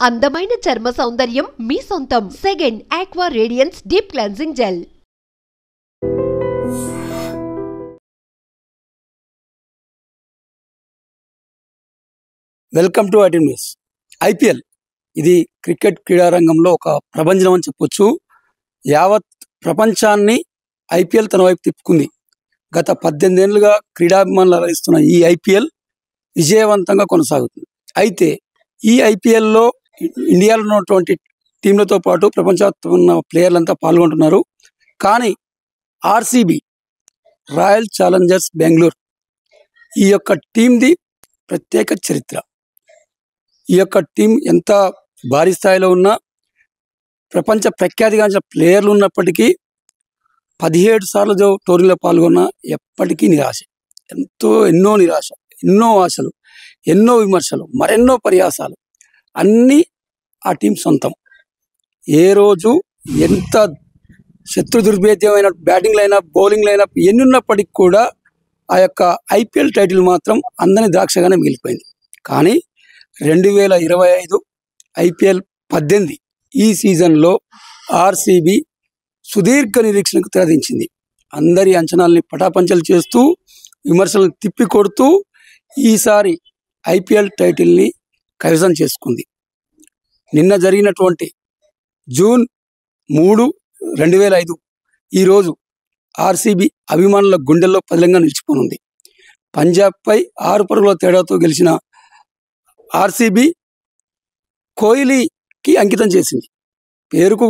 అందమైన చర్మ సౌందర్యం మీ సొంతం. Second aqua radiance deep cleansing gel. Welcome to IT news. IPL ఇది క్రికెట్ క్రీడారంగంలో ఒక ప్రభంజనం అని చెప్పొచ్చు. యావత్ ప్రపంచాన్ని ఐపీఎల్ తన వైపు తిప్పుకుంది. గత 18 ఏళ్లుగా క్రీడాభిమానులు అలరిస్తున్న ఈ ఐపీఎల్ విజయవంతంగా కొనసాగుతుంది. అయితే ఈ ఐపీఎల్లో ఇండియాలో ఉన్నటువంటి టీంలతో పాటు ప్రపంచవ్యాప్తంగా ఉన్న ప్లేయర్లంతా పాల్గొంటున్నారు. కానీ ఆర్సీబీ, రాయల్ ఛాలెంజర్స్ బెంగళూరు, ఈ యొక్క టీంది ప్రత్యేక చరిత్ర. ఈ యొక్క టీం ఎంత భారీ స్థాయిలో ఉన్నా, ప్రపంచ ప్రఖ్యాతిగాంచిన ప్లేయర్లు ఉన్నప్పటికీ 17 సార్లు టోర్నీలో పాల్గొన్న ఎప్పటికీ నిరాశ. ఎన్నో నిరాశ, ఎన్నో ఆశలు, ఎన్నో విమర్శలు, మరెన్నో పరిహాసాలు అన్నీ ఆ టీం సొంతం. ఏ రోజు ఎంత శత్రు దుర్భేద్యమైన బ్యాటింగ్లైనా బౌలింగ్లైనా ఎన్ని ఉన్నప్పటికీ కూడా ఆ యొక్క ఐపీఎల్ టైటిల్ మాత్రం అందని ద్రాక్షగానే మిగిలిపోయింది. కానీ 2025 ఐపీఎల్ 18 ఈ సీజన్లో ఆర్సీబీ సుదీర్ఘ నిరీక్షణకు తెరదించింది. అందరి అంచనాల్ని పటాపంచలు చేస్తూ, విమర్శలను తిప్పికొడుతూ ఈసారి ఐపీఎల్ టైటిల్ని కైవసం చేసుకుంది. నిన్న జరిగినటువంటి జూన్ 3, 2005 ఈరోజు ఆర్సీబీ అభిమానుల గుండెల్లో పదిలంగా నిలిచిపోనుంది. పంజాబ్పై 6 పరుగుల తేడాతో గెలిచిన ఆర్సీబీ కోహ్లీకి అంకితం చేసింది. పేరుకు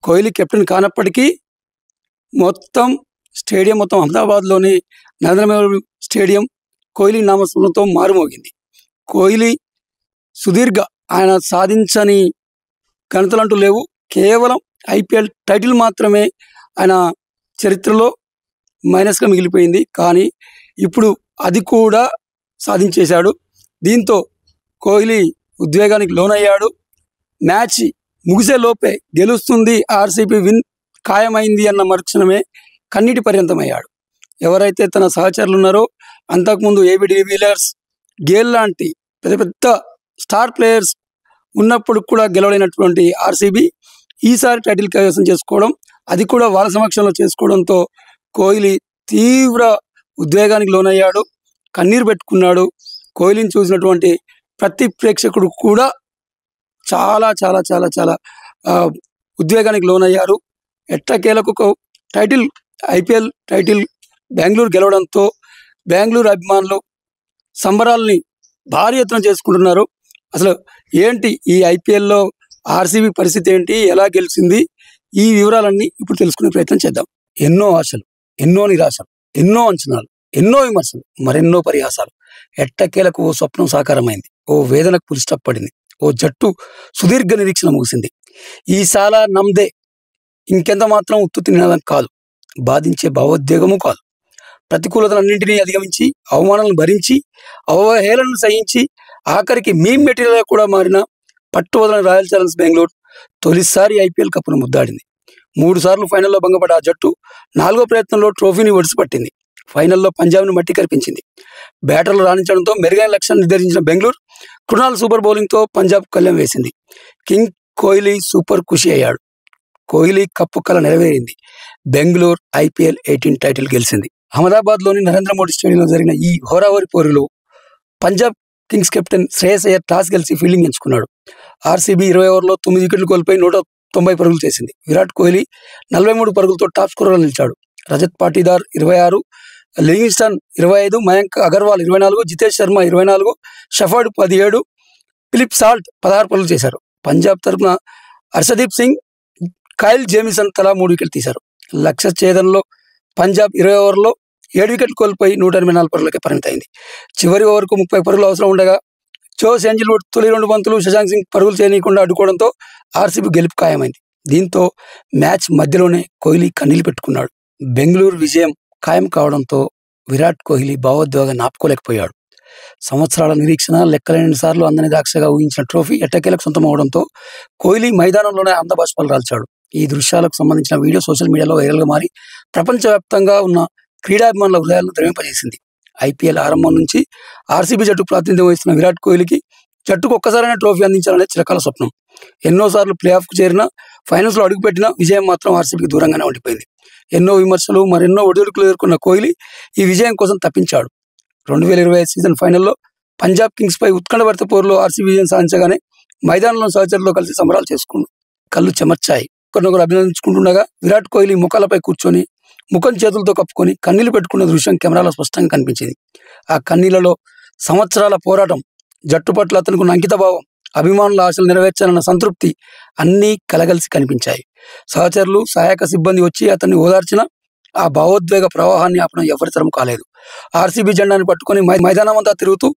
కోహ్లీ కెప్టెన్ కానప్పటికీ మొత్తం స్టేడియం మొత్తం అహ్మదాబాద్లోని నరేంద్ర మోడీ స్టేడియం కోహ్లీ నామస్మరణతో మారుమోగింది. కోహ్లీ సుదీర్ఘ ఆయన సాధించని ఘనతలంటూ లేవు. కేవలం ఐపీఎల్ టైటిల్ మాత్రమే ఆయన చరిత్రలో మైనస్గా మిగిలిపోయింది. కానీ ఇప్పుడు అది కూడా సాధించేశాడు. దీంతో కోహ్లీ ఉద్వేగానికి లోనయ్యాడు. మ్యాచ్ ముగిసే లోపే గెలుస్తుంది, ఆర్సీబీ విన్ ఖాయమైంది అన్న మరుక్షణమే కన్నీటి పర్యంతమయ్యాడు. ఎవరైతే తన సహచరులు ఉన్నారో, అంతకుముందు ఏబీ డివిలియర్స్, గేల్ లాంటి పెద్ద పెద్ద స్టార్ ప్లేయర్స్ ఉన్నప్పుడు కూడా గెలవలేనటువంటి ఆర్సీబీ ఈసారి టైటిల్ కైవసం చేసుకోవడం, అది కూడా వాళ్ళ సమక్షంలో చేసుకోవడంతో కోహ్లీ తీవ్ర ఉద్వేగానికి లోనయ్యాడు, కన్నీరు పెట్టుకున్నాడు. కోహ్లీని చూసినటువంటి ప్రతి ప్రేక్షకుడు కూడా చాలా చాలా చాలా చాలా ఉద్వేగానికి లోనయ్యారు. ఎట్టకేలకు ఐపీఎల్ టైటిల్ బెంగళూరు గెలవడంతో బెంగళూరు అభిమానులు సంబరాల్ని భారీ ఎత్తున చేసుకుంటున్నారు. అసలు ఏంటి ఈ ఐపీఎల్లో ఆర్సీబీ పరిస్థితి ఏంటి, ఎలా గెలిచింది, ఈ వివరాలన్నీ ఇప్పుడు తెలుసుకునే ప్రయత్నం చేద్దాం. ఎన్నో ఆశలు, ఎన్నో నిరాశలు, ఎన్నో అంచనాలు, ఎన్నో విమర్శలు, మరెన్నో పరిహాసాలు. ఎట్టకేలకు ఓ స్వప్నం సాకారమైంది. ఓ వేదనకు పులి స్టాప్ పడింది. ఓ జట్టు సుదీర్ఘ నిరీక్షణ ముగిసింది. ఈ సాలా నమ్దే ఇంకెంత మాత్రం ఉత్తుత్తి నినాదం కాదు, బాధించే భావోద్వేగము కాదు. ప్రతికూలతలన్నింటినీ అధిగమించి, అవమానాలను భరించి, అవహేళనను సహించి, ఆఖరికి మీమ్ మెటీరియల్ కూడా మారిన పట్టువదలని రాయల్ ఛాలెంజర్స్ బెంగళూరు తొలిసారి ఐపీఎల్ కప్పును ముద్దాడింది. 3 సార్లు ఫైనల్లో భంగపడ్డ ఆ జట్టు 4వ ప్రయత్నంలో ట్రోఫీని ఒడిసిపట్టింది. ఫైనల్లో పంజాబ్ను మట్టి కరిపించింది. బ్యాటర్లు రాణించడంతో మెరుగైన లక్ష్యాన్ని నిర్దేశించిన బెంగళూరు కృణాల్ సూపర్ బౌలింగ్తో పంజాబ్ కళ్యం వేసింది. కింగ్ కోహ్లీ సూపర్ ఖుషి అయ్యాడు. కోహ్లీ కప్పు కల నెరవేరింది. బెంగళూరు ఐపీఎల్ 18 టైటిల్ గెలిచింది. అహ్మదాబాద్లోని నరేంద్ర మోడీ స్టేడియంలో జరిగిన ఈ హోరాహోరీ పోరులో Punjab Kings captain Shreyas Iyer toss గెలిచి ఫీల్డింగ్ ఎంచుకున్నాడు. ఆర్సీబీ 20 ఓవర్లో 9 వికెట్లు కోల్పోయి 190 పరుగులు చేసింది. విరాట్ కోహ్లీ 43 పరుగులతో టాప్ స్కోరర్గా నిలిచాడు. Rajat Patidar 26, Livingstone 25, Mayank Agarwal 24, Jitesh Sharma 24, Shepherd 17, Philip Salt 16 పరుగులు చేశారు. పంజాబ్ తరఫున హర్షదీప్ సింగ్, కైల్ జేమిసన్ తలా 3 వికెట్లు తీశారు. లక్ష్య ఛేదనలో పంజాబ్ 20 ఓవర్లో 7 వికెట్లు కోల్పోయి 184 పరుగులకే పరిమితమైంది. చివరి ఓవర్కు 30 పరుగులు అవసరం ఉండగా జోస్ ఏంజల్వుడ్ తొలి 2 బంతులు శశాంక్ సింగ్ పరుగులు చేయనీయకుండా అడ్డుకోవడంతో ఆర్సీబీ గెలుపు ఖాయమైంది. దీంతో మ్యాచ్ మధ్యలోనే కోహ్లీ కన్నీళ్లు పెట్టుకున్నాడు. బెంగళూరు విజయం ఖాయం కావడంతో విరాట్ కోహ్లీ భావోద్వేగాన్ని ఆపుకోలేకపోయాడు. సంవత్సరాల నిరీక్షణ, లెక్కలేని సార్లు అందని ద్రాక్షగా ఊహించిన ట్రోఫీ ఎట్టకేలకు సొంతం అవడంతో కోహ్లీ మైదానంలోనే ఆనందబాష్పాలు రాల్చాడు. ఈ దృశ్యాలకు సంబంధించిన వీడియో సోషల్ మీడియాలో వైరల్గా మారి ప్రపంచవ్యాప్తంగా ఉన్న క్రీడాభిమానుల హృదయాలను ద్రవింపజేసింది. ఐపీఎల్ ఆరంభం నుంచి ఆర్సీబీ జట్టు ప్రాతినిధ్యం వహిస్తున్న విరాట్ కోహ్లీకి జట్టుకు ఒక్కసారైనా ట్రోఫీ అందించాలనే చిరకాల స్వప్నం. ఎన్నోసార్లు ప్లే ఆఫ్కు చేరిన ఫైనల్స్లో అడుగుపెట్టిన విజయం మాత్రం ఆర్సీబీకి దూరంగానే ఉండిపోయింది. ఎన్నో విమర్శలు మరెన్నో ఒడిదుడుకులు ఎదుర్కొన్న కోహ్లీ ఈ విజయం కోసం తప్పించాడు. 2025 సీజన్ ఫైనల్లో పంజాబ్ కింగ్స్పై ఉత్కంఠభరిత పోరులో ఆర్సీబీ విజయం సాధించగానే మైదానంలో సహచరులతో కలిసి సంబరాలు చేసుకున్నాడు. కళ్ళు చెమర్చాయి. ఒకరినొకరు అభినందించుకుంటుండగా విరాట్ కోహ్లీ ముఖాలపై కూర్చొని ముఖం చేతులతో కప్పుకొని కన్నీళ్లు పెట్టుకున్న దృశ్యం కెమెరాలో స్పష్టంగా కనిపించింది. ఆ కన్నీళ్లలో సంవత్సరాల పోరాటం, జట్టు పట్ల అతనికి ఉన్న అంకితభావం, అభిమానుల ఆశలు నెరవేర్చాలన్న సంతృప్తి అన్నీ కలగలిసి కనిపించాయి. సహచరులు, సహాయక సిబ్బంది వచ్చి అతన్ని ఓదార్చిన ఆ భావోద్వేగ ప్రవాహాన్ని ఆపడం ఎవరి తరం కాలేదు. ఆర్సీబీ జెండాని పట్టుకొని మైదానం అంతా తిరుగుతూ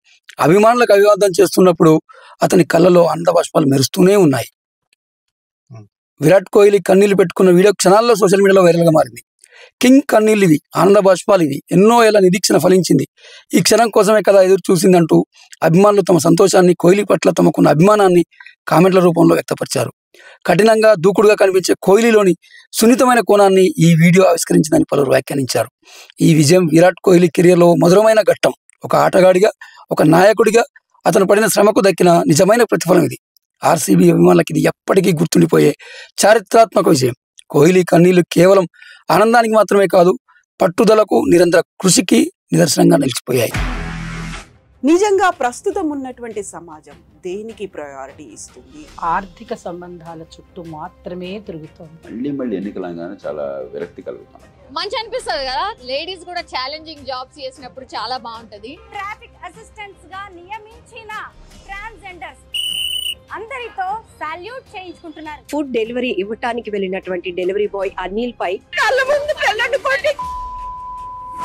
అభిమానులకు అభివాదం చేస్తున్నప్పుడు అతని కళ్ళలో ఆనంద బాష్పాలు మెరుస్తూనే ఉన్నాయి. విరాట్ కోహ్లీ కన్నీళ్లు పెట్టుకున్న వీడియో క్షణాల్లో సోషల్ మీడియాలో వైరల్గా మారింది. కింగ్ కన్నీళ్ళు ఇవి, ఆనంద బాష్పాలు ఇవి, ఎన్నో ఏళ్ల నిరీక్షణ ఫలించింది, ఈ క్షణం కోసమే కదా ఎదురు చూసిందంటూ అభిమానులు తమ సంతోషాన్ని, కోహ్లీ పట్ల తమకున్న అభిమానాన్ని కామెంట్ల రూపంలో వ్యక్తపరిచారు. కఠినంగా దూకుడుగా కనిపించే కోహ్లీలోని సున్నితమైన కోణాన్ని ఈ వీడియో ఆవిష్కరించిందని పలువురు వ్యాఖ్యానించారు. ఈ విజయం విరాట్ కోహ్లీ కెరియర్లో మధురమైన ఘట్టం. ఒక ఆటగాడిగా, ఒక నాయకుడిగా అతను పడిన శ్రమకు దక్కిన నిజమైన ప్రతిఫలం ఇది. ఆర్సీబీ అభిమానులకు ఇది ఎప్పటికీ గుర్తుండిపోయే చారిత్రాత్మక విజయం. కోహ్లీ కన్నీళ్లు కేవలం ఆనందానికి మాత్రమే కాదు, పట్టుదలకు, నిరంతర కృషికి నిదర్శనంగా నిలిచిపోయాయి. నిజంగా ప్రస్తుతం ఉన్నటువంటి సమాజం దేనికి ప్రయారిటీ ఇస్తుంది? ఆర్థిక సంబంధాల చుట్టూ మాత్రమే తిరుగుతోంది. మళ్ళీ ఎన్నికలంగానే చాలా విరక్తి కలుగుతాం. మంచి అనిపిస్తుంది కదా, లేడీస్ కూడా ఛాలెంజింగ్ జాబ్స్ చేసినప్పుడు చాలా బాగుంటది. ట్రాఫిక్ అసిస్టెంట్స్ గా నియమించిన ట్రాన్స్జెండర్స్ అందరితో సాల్యూట్ చేయించుకుంటున్నారు. ఫుడ్ డెలివరీ ఇవ్వటానికి వెళ్ళినటువంటి డెలివరీ బాయ్ అనిల్ పై కళ్ళ ముందు